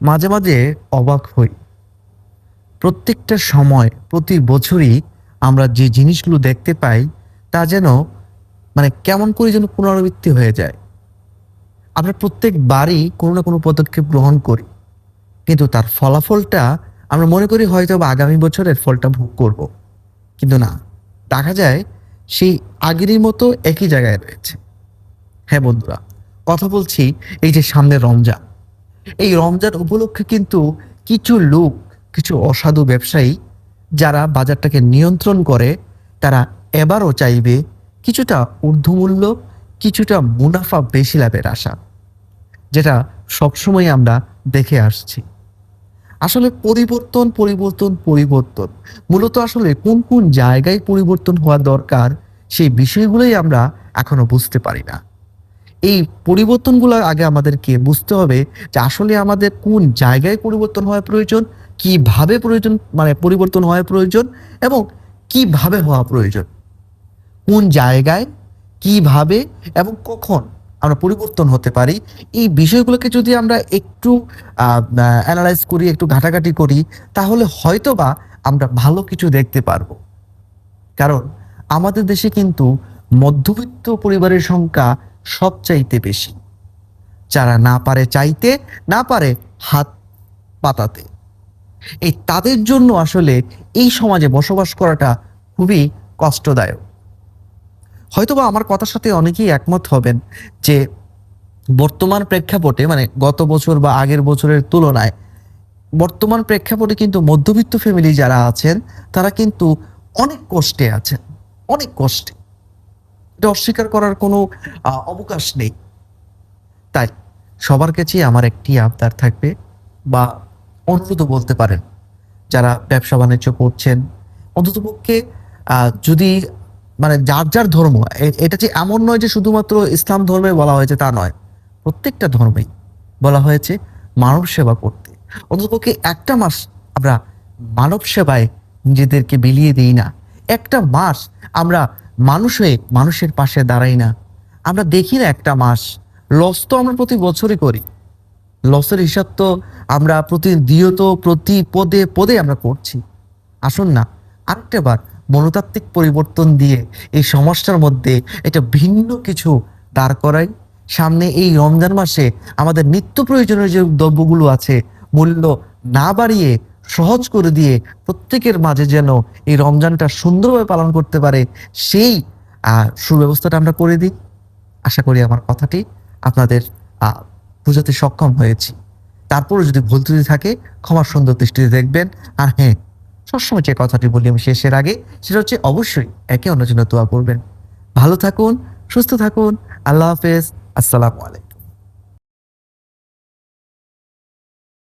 মাঝে, মাঝে অবাক হই। প্রত্যেকটা সময় প্রতি বছরই আমরা যে জিনিসগুলো দেখতে পাই তা যেন কেমন করে যেন পুনরাবৃত্তি হয়ে যায়। আমরা প্রত্যেকবারই কোনো না কোনো পদক্ষেপ গ্রহণ করি। কিন্তু তার ফলাফলটা আমরা মনে করি হয়তোবা আগামী বছরের ফলটা ভোগ করব। কিন্তু না, দেখা যায় সেই আগেরই মতো একই জায়গায় রয়েছে। হ্যাঁ বন্ধুরা, কথা বলছি এই যে সামনে রমজান। এই রমজান উপলক্ষে কিন্তু কিছু লোক, কিছু অসাধু ব্যবসায়ী যারা বাজারটাকে নিয়ন্ত্রণ করে, তারা এবারও চাইবে কিছুটা ঊর্ধ্বমূল্য, কিছুটা মুনাফা বেশি লাভের আশা, যেটা সবসময় আমরা দেখে আসছি। আসলে পরিবর্তন, পরিবর্তন, পরিবর্তন। মূলত আসলে কোন, কোন জায়গায় পরিবর্তন হওয়া দরকার সেই বিষয়গুলোই আমরা এখনো বুঝতে পারি না। এই পরিবর্তনগুলো আগে আমাদেরকে বুঝতে হবে যে আসলে আমাদের কোন জায়গায় পরিবর্তন হওয়া প্রয়োজন, কিভাবে প্রয়োজন পরিবর্তন হওয়া প্রয়োজন এবং কিভাবে হওয়া প্রয়োজন। কোন জায়গায়, কিভাবে এবং কখন আমরা পরিবর্তন হতে পারি, এই বিষয়গুলোকে যদি আমরা একটু এনালাইজ করি, একটু ঘাটাঘাটি করি, তাহলে হয়তোবা আমরা ভালো কিছু দেখতে পারবো। কারণ আমাদের দেশে কিন্তু মধ্যবিত্ত পরিবারের সংখ্যা সবচাইতে বেশি, যারা না পারে চাইতে, না পারে হাত পাতাতে। এই তাদের জন্য আসলে এই সমাজে বসবাস করাটা খুবই কষ্টদায়ক। হয়তোবা আমার কথার সাথে অনেকেই একমত হবেন যে বর্তমান প্রেক্ষাপটে গত বছর বা আগের বছরের তুলনায় বর্তমান প্রেক্ষাপটে কিন্তু মধ্যবিত্ত ফ্যামিলি যারা আছেন তারা কিন্তু অনেক কষ্টে আছেন, অনেক কষ্টে। এটা অস্বীকার করার কোনো অবকাশ নেই। তাই সবার কাছেই আমার একটি আবদার থাকবে বা অনুরোধও বলতে পারেন, যারা ব্যবসা বাণিজ্য করছেন, অন্ততপক্ষে যদি যার যার ধর্ম, এটা যে এমন নয় যে শুধুমাত্র ইসলাম ধর্মে বলা হয়েছে তা নয়, প্রত্যেকটা ধর্মেই বলা হয়েছে মানব সেবা করতে। অন্ততপক্ষে একটা মাস আমরা মানব সেবায় নিজেদেরকে বিলিয়ে দিই না, একটা মাস আমরা মানুষ হয়ে মানুষের পাশে দাঁড়াই না। আমরা দেখি না একটা মাস লস তো আমরা প্রতি বছরই করি। লসের হিসাব তো আমরা প্রতিনিয়ত প্রতি পদে পদে আমরা করছি। আসুন না আরেকটা বার মনতাত্ত্বিক পরিবর্তন দিয়ে এই সমাজটার মধ্যে এটা ভিন্ন কিছু দাঁড় করাই। সামনে এই রমজান মাসে আমাদের নিত্য প্রয়োজনীয় যে দ্রব্যগুলো আছে মূল্য না বাড়িয়ে সহজ করে দিয়ে প্রত্যেকের মাঝে যেন এই রমজানটা সুন্দরভাবে পালন করতে পারে, সেই সুব্যবস্থাটা আমরা করে দিই। আশা করি আমার কথাটি আপনাদের বোঝাতে সক্ষম হয়েছি। তারপরে যদি ভুল ত্রুটি থাকে ক্ষমার সুন্দর দৃষ্টিতে দেখবেন। আর হ্যাঁ, সবসময় যে কথাটি বলি আমি শেষের আগে, সেটা হচ্ছে অবশ্যই একে অন্যের জন্য দোয়া করবেন। ভালো থাকুন, সুস্থ থাকুন। আল্লাহ হাফেজ। আসসালামু আলাইকুম।